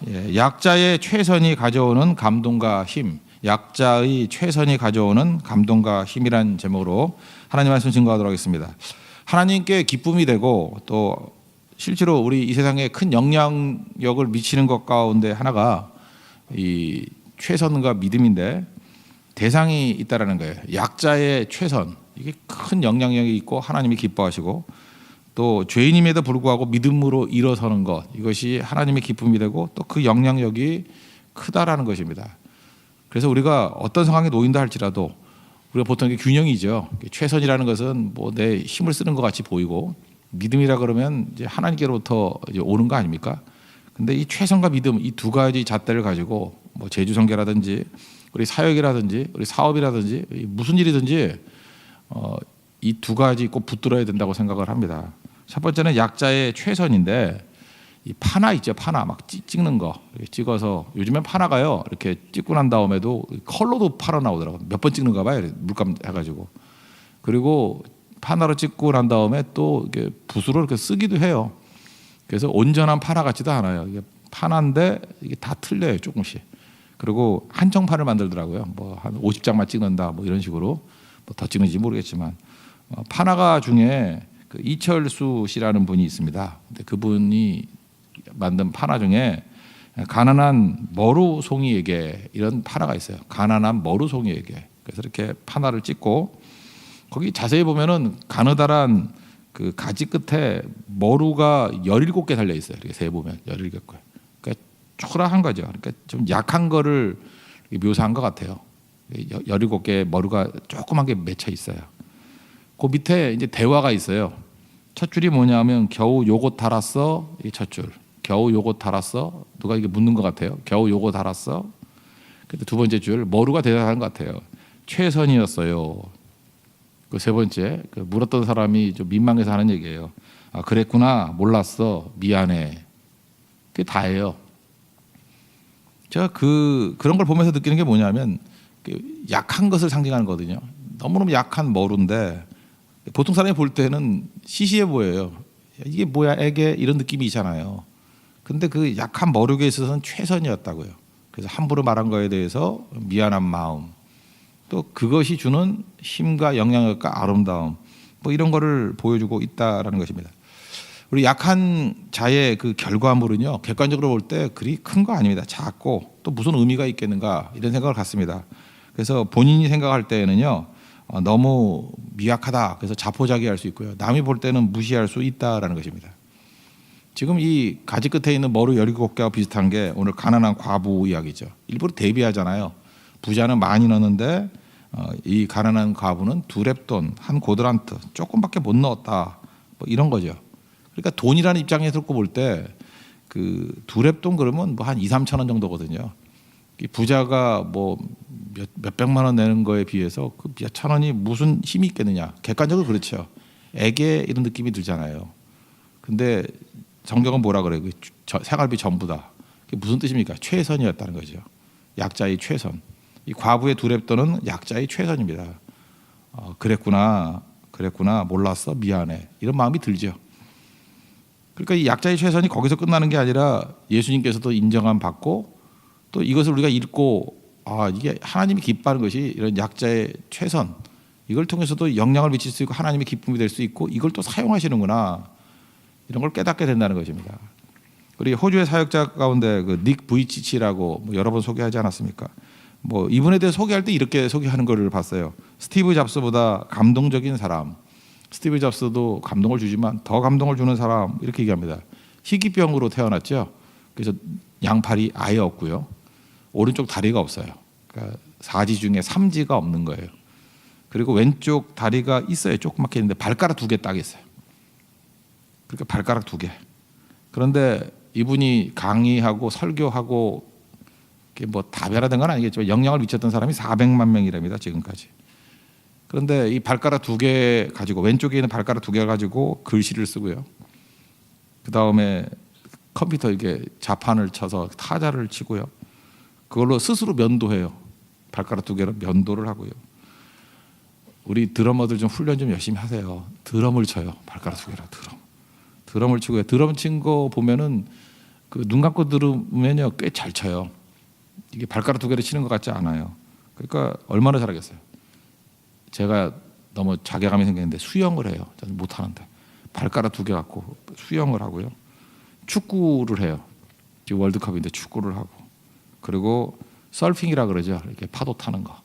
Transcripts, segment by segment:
예, 약자의 최선이 가져오는 감동과 힘, 약자의 최선이 가져오는 감동과 힘이란 제목으로 하나님 말씀 증거하도록 하겠습니다. 하나님께 기쁨이 되고 또 실제로 우리 이 세상에 큰 영향력을 미치는 것 가운데 하나가 이 최선과 믿음인데 대상이 있다라는 거예요. 약자의 최선, 이게 큰 영향력이 있고 하나님이 기뻐하시고 또 죄인임에도 불구하고 믿음으로 일어서는 것, 이것이 하나님의 기쁨이 되고 또 그 영향력이 크다라는 것입니다. 그래서 우리가 어떤 상황에 놓인다 할지라도 우리가 보통 이게 균형이죠. 최선이라는 것은 뭐 내 힘을 쓰는 것 같이 보이고 믿음이라 그러면 이제 하나님께로부터 이제 오는 거 아닙니까? 근데 이 최선과 믿음, 이 두 가지 잣대를 가지고 뭐 제주 선교라든지 우리 사역이라든지 우리 사업이라든지 무슨 일이든지 이 두 가지 꼭 붙들어야 된다고 생각을 합니다. 첫 번째는 약자의 최선인데 이 파나 있죠. 파나 막 찍는 거 찍어서 요즘엔 파나가요 이렇게 찍고 난 다음에도 컬러도 팔아 나오더라고요. 몇 번 찍는가 봐요. 물감 해가지고. 그리고 파나로 찍고 난 다음에 또 이렇게 붓으로 이렇게 쓰기도 해요. 그래서 온전한 파나 같지도 않아요. 이게 파나인데 이게 다 틀려요 조금씩. 그리고 한정판을 만들더라고요. 뭐 한 50장만 찍는다 뭐 이런 식으로. 뭐 더 찍는지 모르겠지만 파나가 중에 그 이철수 씨라는 분이 있습니다. 근데 그분이 만든 파나 중에 가난한 머루송이에게 이런 파나가 있어요. 가난한 머루송이에게. 그래서 이렇게 파나를 찍고 거기 자세히 보면은 가느다란 그 가지 끝에 머루가 17개 달려 있어요. 이렇게 세 보면 17개. 그러니까 초라한 거죠. 그러니까 좀 약한 거를 묘사한 것 같아요. 17개의 머루가 조그만 게 맺혀 있어요. 그 밑에 이제 대화가 있어요. 첫 줄이 뭐냐면 겨우 요것 달았어. 이 첫 줄. 겨우 요것 달았어. 누가 이게 묻는 것 같아요. 겨우 요것 달았어. 근데 두 번째 줄 머루가 대답하는 것 같아요. 최선이었어요. 그 세 번째 그 물었던 사람이 좀 민망해서 하는 얘기예요. 아 그랬구나. 몰랐어. 미안해. 그게 다예요. 제가 그런 걸 보면서 느끼는 게 뭐냐면 약한 것을 상징하는 거거든요. 너무너무 약한 머루인데 보통 사람이 볼 때는 시시해 보여요. 이게 뭐야 애게 이런 느낌이 있잖아요. 근데 그 약한 머루에 있어서는 최선이었다고요. 그래서 함부로 말한 거에 대해서 미안한 마음, 또 그것이 주는 힘과 영향력과 아름다움, 뭐 이런 거를 보여주고 있다라는 것입니다. 우리 약한 자의 그 결과물은요, 객관적으로 볼 때 그리 큰 거 아닙니다. 작고 또 무슨 의미가 있겠는가 이런 생각을 갖습니다. 그래서 본인이 생각할 때에는요, 너무 미약하다. 그래서 자포자기할 수 있고요. 남이 볼 때는 무시할 수 있다라는 것입니다. 지금 이 가지 끝에 있는 머루 17개와 비슷한 게 오늘 가난한 과부 이야기죠. 일부러 대비하잖아요. 부자는 많이 넣었는데 이 가난한 과부는 2렙돈, 한 고드란트 조금밖에 못 넣었다. 뭐 이런 거죠. 그러니까 돈이라는 입장에서 볼 때 그 2렙돈 그러면 뭐 한 2, 3천 원 정도거든요. 이 부자가 뭐 몇백만 원 내는 거에 비해서 그 몇천 원이 무슨 힘이 있겠느냐. 객관적으로 그렇죠. 애게 이런 느낌이 들잖아요. 근데 성경은 뭐라 그래요? 생활비 전부다. 그게 무슨 뜻입니까? 최선이었다는 거죠. 약자의 최선. 이 과부의 2렙돈은 약자의 최선입니다. 그랬구나 몰랐어 미안해 이런 마음이 들죠. 그러니까 이 약자의 최선이 거기서 끝나는 게 아니라 예수님께서도 인정함 받고 또 이것을 우리가 읽고 이게 하나님이 기뻐하는 것이 이런 약자의 최선, 이걸 통해서도 영향을 미칠 수 있고 하나님의 기쁨이 될 수 있고 이걸 또 사용하시는구나, 이런 걸 깨닫게 된다는 것입니다. 우리 호주의 사역자 가운데 그 닉 부이치치라고 뭐 여러 번 소개하지 않았습니까? 뭐 이분에 대해 소개할 때 이렇게 소개하는 걸 봤어요. 스티브 잡스보다 감동적인 사람, 스티브 잡스도 감동을 주지만 더 감동을 주는 사람, 이렇게 얘기합니다. 희귀병으로 태어났죠. 그래서 양팔이 아예 없고요. 오른쪽 다리가 없어요. 그러니까 4지 중에 3지가 없는 거예요. 그리고 왼쪽 다리가 있어요. 조그맣게 있는데 발가락 2개 딱 있어요. 그러니까 발가락 2개. 그런데 이분이 강의하고 설교하고 뭐 다 변화된 건 아니겠지만 영향을 미쳤던 사람이 400만 명이랍니다. 지금까지. 그런데 이 발가락 2개 가지고, 왼쪽에 있는 발가락 2개 가지고 글씨를 쓰고요. 그 다음에 컴퓨터 이렇게 자판을 쳐서 타자를 치고요. 그걸로 스스로 면도해요. 발가락 2개로 면도를 하고요. 우리 드러머들 좀 훈련 좀 열심히 하세요. 드럼을 쳐요. 발가락 2개로 드럼을 치고요. 드럼 친 거 보면은 그 눈 감고 들으면요 꽤 잘 쳐요. 이게 발가락 두 개를 치는 것 같지 않아요. 그러니까 얼마나 잘하겠어요. 제가 너무 자괴감이 생기는데 수영을 해요. 저는 못하는데 발가락 두 개 갖고 수영을 하고요. 축구를 해요. 지금 월드컵인데 축구를 하고, 그리고 서핑이라 그러죠. 이렇게 파도 타는 거.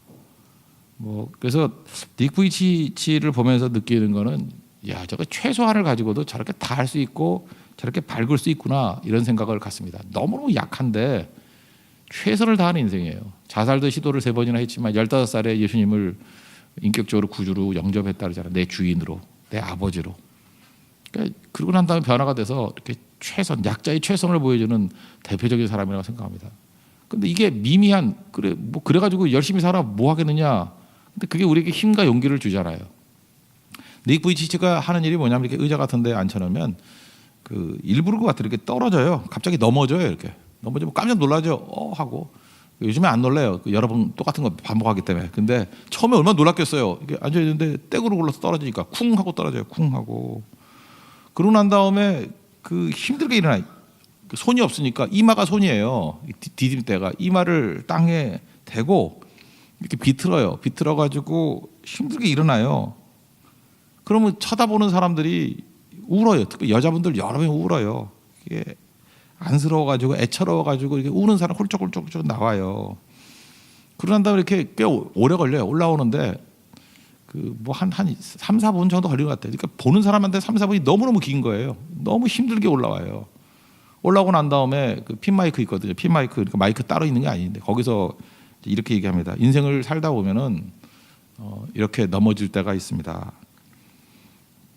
뭐 그래서 닉 부이치치를 보면서 느끼는 거는, 야, 저거 최소한을 가지고도 저렇게 다 할 수 있고 저렇게 밝을 수 있구나, 이런 생각을 갖습니다. 너무너무 약한데 최선을 다하는 인생이에요. 자살도 시도를 3번이나 했지만 15살에 예수님을 인격적으로 구주로 영접했다 그러잖아요. 내 주인으로, 내 아버지로. 그러니까 그러고 난 다음에 변화가 돼서 이렇게 최선, 약자의 최선을 보여주는 대표적인 사람이라고 생각합니다. 근데 이게 미미한, 그래 뭐 그래가지고 열심히 살아 뭐 하겠느냐. 근데 그게 우리에게 힘과 용기를 주잖아요. 닉 부이치치가 하는 일이 뭐냐면, 이렇게 의자 같은데 앉혀놓으면 그 일부러 같아 이렇게 떨어져요. 갑자기 넘어져요. 이렇게 넘어지면 깜짝 놀라죠. 하고. 요즘에 안 놀래요. 여러 번 똑같은 거 반복하기 때문에. 근데 처음에 얼마나 놀랐겠어요. 이게 앉아 있는데 떼구로 굴러서 떨어지니까 쿵 하고 떨어져요. 쿵 하고. 그러고 난 다음에 그 힘들게 일어나요. 손이 없으니까, 이마가 손이에요. 디딤대가 이마를 땅에 대고 이렇게 비틀어요. 비틀어가지고 힘들게 일어나요. 그러면 쳐다보는 사람들이 울어요. 특히 여자분들 여러 명 울어요. 이게 안쓰러워가지고 애처로워가지고 이렇게 우는 사람 훌쩍훌쩍 나와요. 그러고 난 다음에 이렇게 꽤 오래 걸려요. 올라오는데 그 뭐 한 3, 4분 정도 걸린 것 같아요. 그러니까 보는 사람한테 3, 4분이 너무너무 긴 거예요. 너무 힘들게 올라와요. 올라오고 난 다음에 그 핀 마이크 있거든요. 핀 마이크, 그러니까 마이크 따로 있는 게 아닌데 거기서 이렇게 얘기합니다. 인생을 살다 보면은 이렇게 넘어질 때가 있습니다.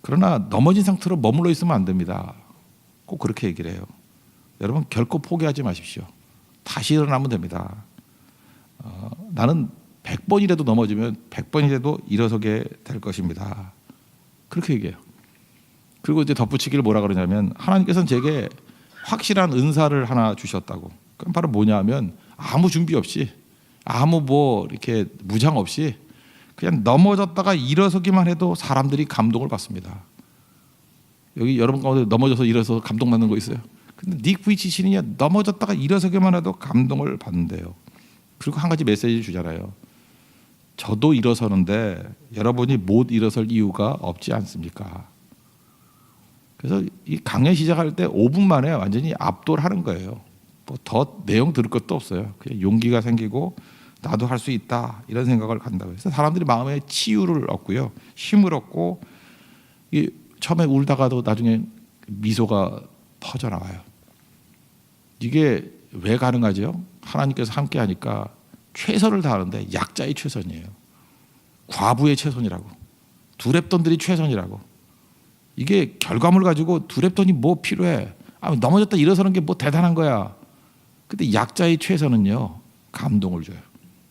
그러나 넘어진 상태로 머물러 있으면 안 됩니다. 꼭 그렇게 얘기를 해요. 여러분 결코 포기하지 마십시오. 다시 일어나면 됩니다. 나는 100번이라도 넘어지면 100번이라도 일어서게 될 것입니다. 그렇게 얘기해요. 그리고 이제 덧붙이기를 뭐라 그러냐면, 하나님께서는 제게 확실한 은사를 하나 주셨다고. 그럼 바로 뭐냐면, 아무 준비 없이, 아무 뭐 이렇게 무장 없이 그냥 넘어졌다가 일어서기만 해도 사람들이 감동을 받습니다. 여기 여러분 가운데 넘어져서 일어서 감동받는 거 있어요? 근데 닉 부이치치는요, 넘어졌다가 일어서기만 해도 감동을 받는데요. 그리고 한 가지 메시지를 주잖아요. 저도 일어서는데 여러분이 못 일어설 이유가 없지 않습니까? 그래서 이 강연 시작할 때 5분 만에 완전히 압도하는 거예요. 뭐 더 내용 들을 것도 없어요. 그냥 용기가 생기고 나도 할 수 있다, 이런 생각을 간다고 해서 사람들이 마음에 치유를 얻고요, 힘을 얻고, 처음에 울다가도 나중에 미소가 퍼져나와요. 이게 왜 가능하죠? 하나님께서 함께하니까. 최선을 다하는데 약자의 최선이에요. 과부의 최선이라고, 두랩돈들이 최선이라고. 이게 결과물 가지고 두랩돈이 뭐 필요해? 넘어졌다 일어서는 게 뭐 대단한 거야. 근데 약자의 최선은요, 감동을 줘요,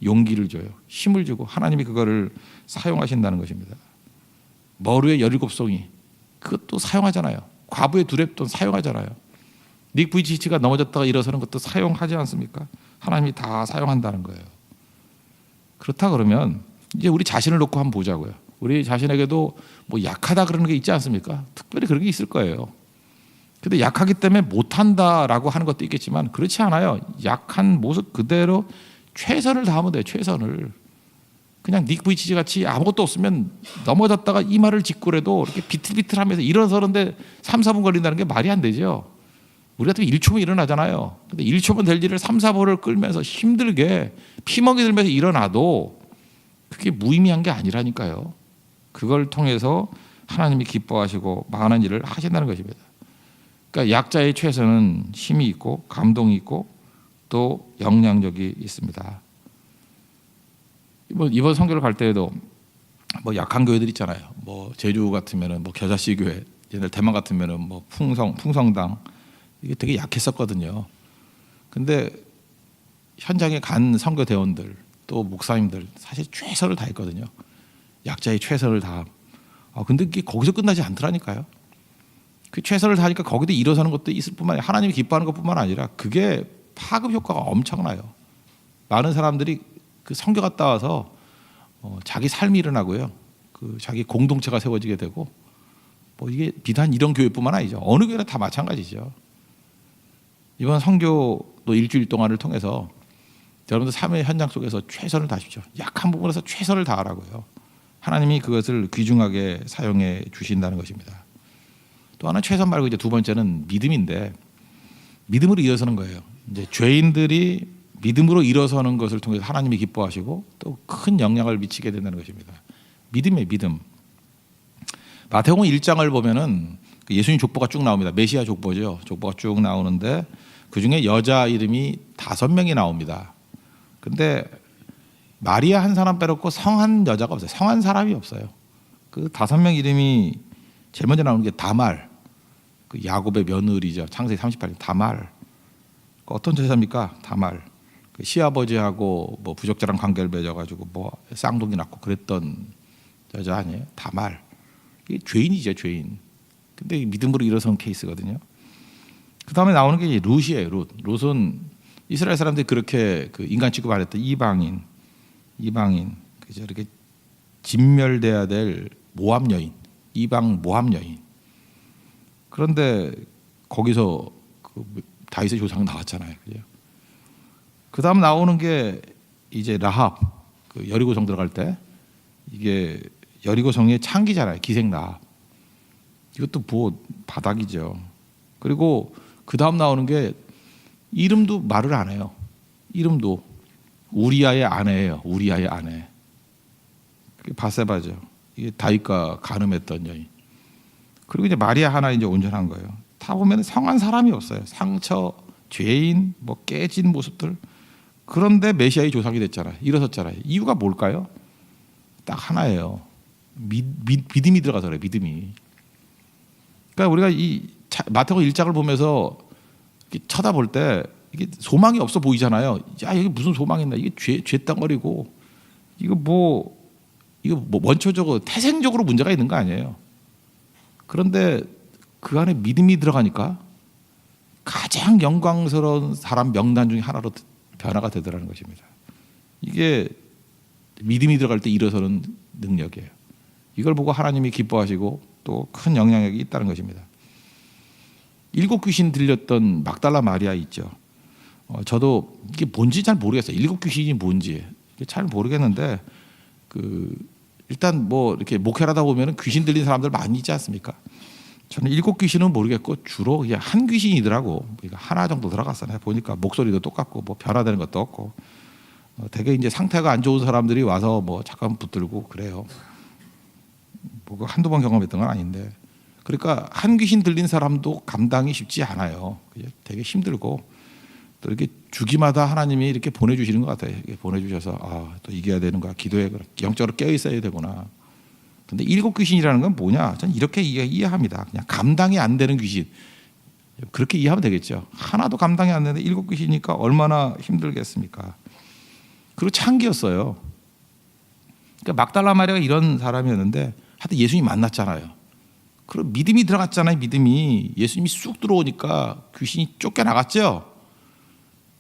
용기를 줘요, 힘을 주고, 하나님이 그거를 사용하신다는 것입니다. 머루의 17송이, 그것도 사용하잖아요. 과부의 두랩돈 사용하잖아요. 닉 부이치치가 넘어졌다가 일어서는 것도 사용하지 않습니까? 하나님이 다 사용한다는 거예요. 그렇다 그러면 이제 우리 자신을 놓고 한번 보자고요. 우리 자신에게도 뭐 약하다 그러는 게 있지 않습니까? 특별히 그런 게 있을 거예요. 근데 약하기 때문에 못한다라고 하는 것도 있겠지만, 그렇지 않아요. 약한 모습 그대로 최선을 다하면 돼요. 최선을. 그냥 닉 부이치치 같이 아무것도 없으면 넘어졌다가 이마를 짚고라도 이렇게 비틀비틀하면서 일어서는데 3, 4분 걸린다는 게 말이 안 되죠. 우리 같으면 1초면 일어나잖아요. 근데 1초면 될 일을 3, 4분을 끌면서 힘들게 피멍이 들면서 일어나도 그게 무의미한 게 아니라니까요. 그걸 통해서 하나님이 기뻐하시고 많은 일을 하신다는 것입니다. 그러니까 약자의 최선은 힘이 있고 감동이 있고 또 영향력이 있습니다. 이번 선교를 갈 때에도 뭐 약한 교회들 있잖아요. 뭐 제주 같으면은 뭐 겨자씨 교회, 옛날 대만 같으면은 뭐 풍성당, 이게 되게 약했었거든요. 근데 현장에 간 선교 대원들 또 목사님들 사실 최선을 다했거든요. 약자의 최선을 다함. 근데 그게 거기서 끝나지 않더라니까요. 그 최선을 다하니까 거기도 일어서는 것도 있을 뿐만 아니라 하나님이 기뻐하는 것뿐만 아니라 그게 파급 효과가 엄청나요. 많은 사람들이 그 선교 갔다 와서 자기 삶이 일어나고요, 그 자기 공동체가 세워지게 되고, 뭐 이게 비단 이런 교회뿐만 아니죠. 어느 교회나 다 마찬가지죠. 이번 선교도 일주일 동안을 통해서 여러분들 삶의 현장 속에서 최선을 다하십시오. 약한 부분에서 최선을 다하라고요. 하나님이 그것을 귀중하게 사용해 주신다는 것입니다. 또 하나 최선 말고 이제 두 번째는 믿음인데, 믿음으로 일어서는 거예요. 이제 죄인들이 믿음으로 일어서는 것을 통해서 하나님이 기뻐하시고 또 큰 영향을 미치게 된다는 것입니다. 믿음이에요, 믿음. 마태복음 1장을 보면은 예수님 족보가 쭉 나옵니다. 메시아 족보죠. 족보가 쭉 나오는데 그 중에 여자 이름이 5명이 나옵니다. 근데 마리아 한 사람 빼놓고 성한 여자가 없어요. 성한 사람이 없어요. 그 5명 이름이 제일 먼저 나오는 게 다말, 그 야곱의 며느리죠. 창세기 38년 다말. 어떤 여자입니까? 다말. 그 시아버지하고 뭐 부적절한 관계를 맺어가지고 뭐 쌍둥이 낳고 그랬던 여자 아니에요? 다말. 이게 죄인이죠, 죄인. 근데 믿음으로 일어선 케이스거든요. 그 다음에 나오는 게 룻이에요. 룻. 룻은 이스라엘 사람들이 그렇게 그 인간 취급 안 했던 이방인, 그죠? 이렇게 진멸돼야 될 모압 여인, 이방 모압 여인. 그런데 거기서 그 다윗의 조상 나왔잖아요, 그죠? 그 다음 나오는 게 이제 라합, 그 여리고성 들어갈 때 이게 여리고성의 창기잖아요, 기생 라합. 이것도 뭐 바닥이죠. 그리고 그 다음 나오는 게 이름도 말을 안 해요. 이름도 우리아의 아내예요. 우리아의 아내. 그게 바세바죠. 이게 다윗과 간음했던 여인. 그리고 이제 마리아 하나 이제 온전한 거예요. 다 보면 성한 사람이 없어요. 상처, 죄인, 뭐 깨진 모습들. 그런데 메시아의 조상이 됐잖아요. 일어섰잖아요. 이유가 뭘까요? 딱 하나예요. 믿음이 들어가서 그래요. 믿음이. 그러니까 우리가 이 마태복음 1장을 보면서 쳐다볼 때 이게 소망이 없어 보이잖아요. 야, 여기 무슨 소망이 있나? 이게 죄덩어리고 이거 뭐 원초적으로 태생적으로 문제가 있는 거 아니에요. 그런데 그 안에 믿음이 들어가니까 가장 영광스러운 사람 명단 중에 하나로 변화가 되더라는 것입니다. 이게 믿음이 들어갈 때 일어서는 능력이에요. 이걸 보고 하나님이 기뻐하시고 또 큰 영향력이 있다는 것입니다. 7 귀신 들렸던 막달라 마리아 있죠. 저도 이게 뭔지 잘 모르겠어요. 7 귀신이 뭔지 잘 모르겠는데 일단 뭐 이렇게 목회를 하다 보면 귀신 들린 사람들 많이 있지 않습니까? 저는 7 귀신은 모르겠고 주로 그냥 한 귀신이더라고. 그러니까 하나 정도 들어갔어요. 보니까 목소리도 똑같고 뭐 변화되는 것도 없고 되게 이제 상태가 안 좋은 사람들이 와서 뭐 잠깐 붙들고 그래요. 뭐 한두 번 경험했던 건 아닌데. 그러니까 한 귀신 들린 사람도 감당이 쉽지 않아요. 되게 힘들고 또 이렇게 주기마다 하나님이 이렇게 보내주시는 것 같아요. 이렇게 보내주셔서 또 이겨야 되는 거야. 기도해. 영적으로 깨어 있어야 되구나. 근데 7 귀신이라는 건 뭐냐? 저는 이렇게 이해합니다. 그냥 감당이 안 되는 귀신. 그렇게 이해하면 되겠죠. 하나도 감당이 안 되는데 7 귀신이니까 얼마나 힘들겠습니까? 그리고 창기였어요. 그러니까 막달라 마리아가 이런 사람이었는데 하여튼 예수님 만났잖아요. 그럼 믿음이 들어갔잖아요. 믿음이. 예수님이 쑥 들어오니까 귀신이 쫓겨나갔죠.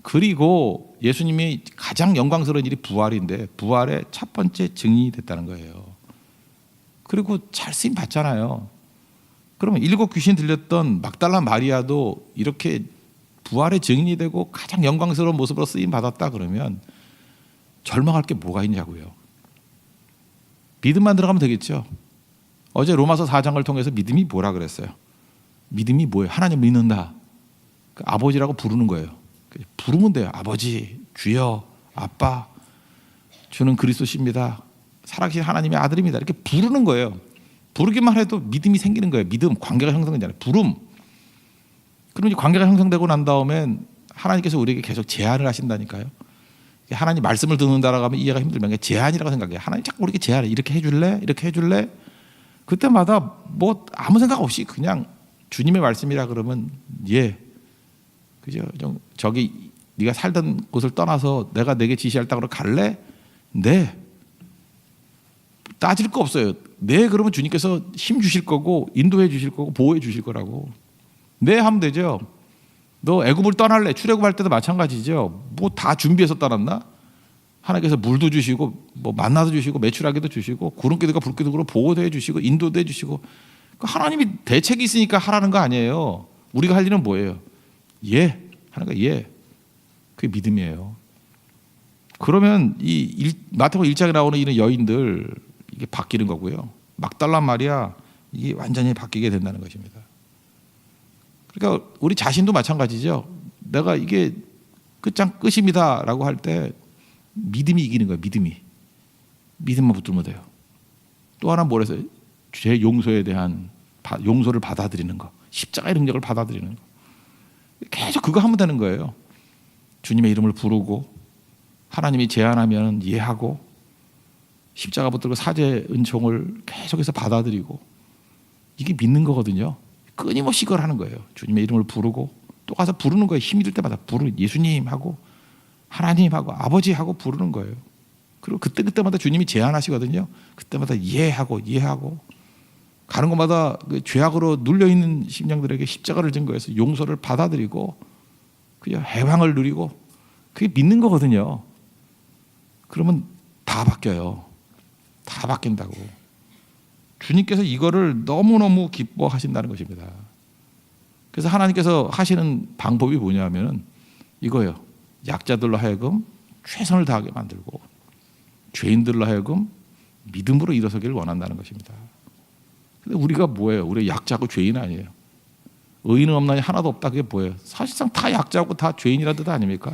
그리고 예수님이 가장 영광스러운 일이 부활인데 부활의 첫 번째 증인이 됐다는 거예요. 그리고 잘 쓰임 받잖아요. 그러면 7 귀신 들렸던 막달라 마리아도 이렇게 부활의 증인이 되고 가장 영광스러운 모습으로 쓰임 받았다 그러면 절망할 게 뭐가 있냐고요. 믿음만 들어가면 되겠죠. 어제 로마서 4장을 통해서 믿음이 뭐라 그랬어요? 믿음이 뭐예요? 하나님 믿는다. 그 아버지라고 부르는 거예요. 부르면 돼요. 아버지, 주여, 아빠, 주는 그리스도십니다. 살아계신 하나님의 아들입니다. 이렇게 부르는 거예요. 부르기만 해도 믿음이 생기는 거예요. 믿음, 관계가 형성되잖아요. 부름. 그럼 이 관계가 형성되고 난 다음엔 하나님께서 우리에게 계속 제안을 하신다니까요. 하나님 말씀을 듣는다라고 하면 이해가 힘들면 제안이라고 생각해요. 하나님 자꾸 우리에게 제안해. 이렇게 해줄래? 이렇게 해줄래? 그때마다 뭐 아무 생각 없이 그냥 주님의 말씀이라 그러면 예. 그죠? 저기 네가 살던 곳을 떠나서 내가 내게 지시할 땅으로 갈래? 네. 따질 거 없어요. 네 그러면 주님께서 힘 주실 거고 인도해 주실 거고 보호해 주실 거라고. 네 하면 되죠. 너 애굽을 떠날래? 출애굽할 때도 마찬가지죠. 뭐 다 준비해서 떠났나? 하나님께서 물도 주시고 뭐 만나도 주시고 메추라기도 주시고 구름기둥과 불기둥으로 보호도 해주시고 인도도 해주시고 하나님이 대책이 있으니까 하라는 거 아니에요. 우리가 할 일은 뭐예요? 예 하는 거 예. 그게 믿음이에요. 그러면 마태복음 1장에 나오는 이런 여인들 이게 바뀌는 거고요. 막달라 마리아 이게 완전히 바뀌게 된다는 것입니다. 그러니까 우리 자신도 마찬가지죠. 내가 이게 끝입니다라고 할 때 믿음이 이기는 거예요. 믿음만 붙들면 돼요. 또 하나 뭐래서 죄 용서에 대한 용서를 받아들이는 거, 십자가의 능력을 받아들이는 거. 계속 그거 하면 되는 거예요. 주님의 이름을 부르고 하나님이 제안하면 이해하고 십자가 붙들고 사죄 은총을 계속해서 받아들이고 이게 믿는 거거든요. 끊임없이 그걸 하는 거예요. 주님의 이름을 부르고 또 가서 부르는 거예요. 힘이 들 때마다 예수님하고 하나님하고 아버지하고 부르는 거예요. 그리고 그때마다 주님이 제안하시거든요. 그때마다 이해하고 가는 곳마다 그 죄악으로 눌려있는 심령들에게 십자가를 증거해서 용서를 받아들이고 그냥 해방을 누리고 그게 믿는 거거든요. 그러면 다 바뀌어요. 다 바뀐다고. 주님께서 이거를 너무너무 기뻐하신다는 것입니다. 그래서 하나님께서 하시는 방법이 뭐냐면 이거예요. 약자들로 하여금 최선을 다하게 만들고 죄인들로 하여금 믿음으로 일어서기를 원한다는 것입니다. 근데 우리가 뭐예요? 우리가 약자고 죄인 아니에요. 의인은 없나니 하나도 없다. 그게 뭐예요? 사실상 다 약자고 다 죄인이라는 뜻 아닙니까?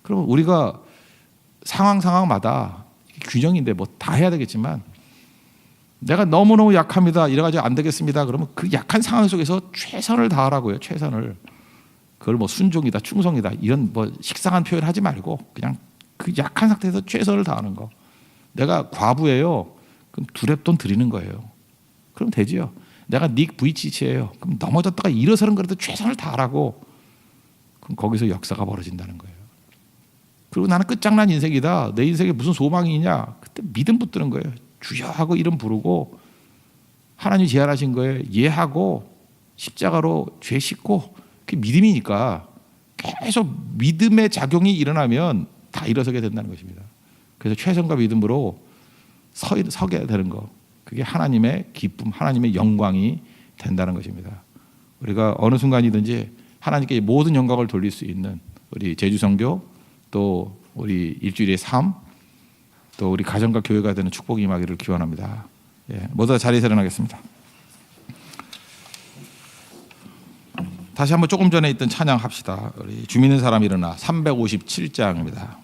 그러면 우리가 상황마다 규정인데 뭐 다 해야 되겠지만 내가 너무너무 약합니다. 이래가지고 안 되겠습니다. 그러면 그 약한 상황 속에서 최선을 다하라고요. 최선을. 그걸 뭐 순종이다, 충성이다 이런 뭐 식상한 표현 하지 말고 그냥 그 약한 상태에서 최선을 다하는 거. 내가 과부예요. 그럼 2랩돈 드리는 거예요. 그럼 되지요. 내가 닉 부이치치예요. 그럼 넘어졌다가 일어서는 거라도 최선을 다하라고. 그럼 거기서 역사가 벌어진다는 거예요. 그리고 나는 끝장난 인생이다. 내 인생에 무슨 소망이 있냐. 그때 믿음 붙드는 거예요. 주여 하고 이름 부르고 하나님이 제안하신 거에 예하고 십자가로 죄 씻고 그게 믿음이니까 계속 믿음의 작용이 일어나면 다 일어서게 된다는 것입니다. 그래서 최선과 믿음으로 서게 되는 거. 그게 하나님의 기쁨, 하나님의 영광이 된다는 것입니다. 우리가 어느 순간이든지 하나님께 모든 영광을 돌릴 수 있는 우리 제주선교 또 우리 일주일의 삶 또 우리 가정과 교회가 되는 축복이 임하기를 기원합니다. 예, 모두 다 자리에서 일어나겠습니다. 다시 한번 조금 전에 있던 찬양 합시다. 우리 주민의 사람 일어나 357장입니다.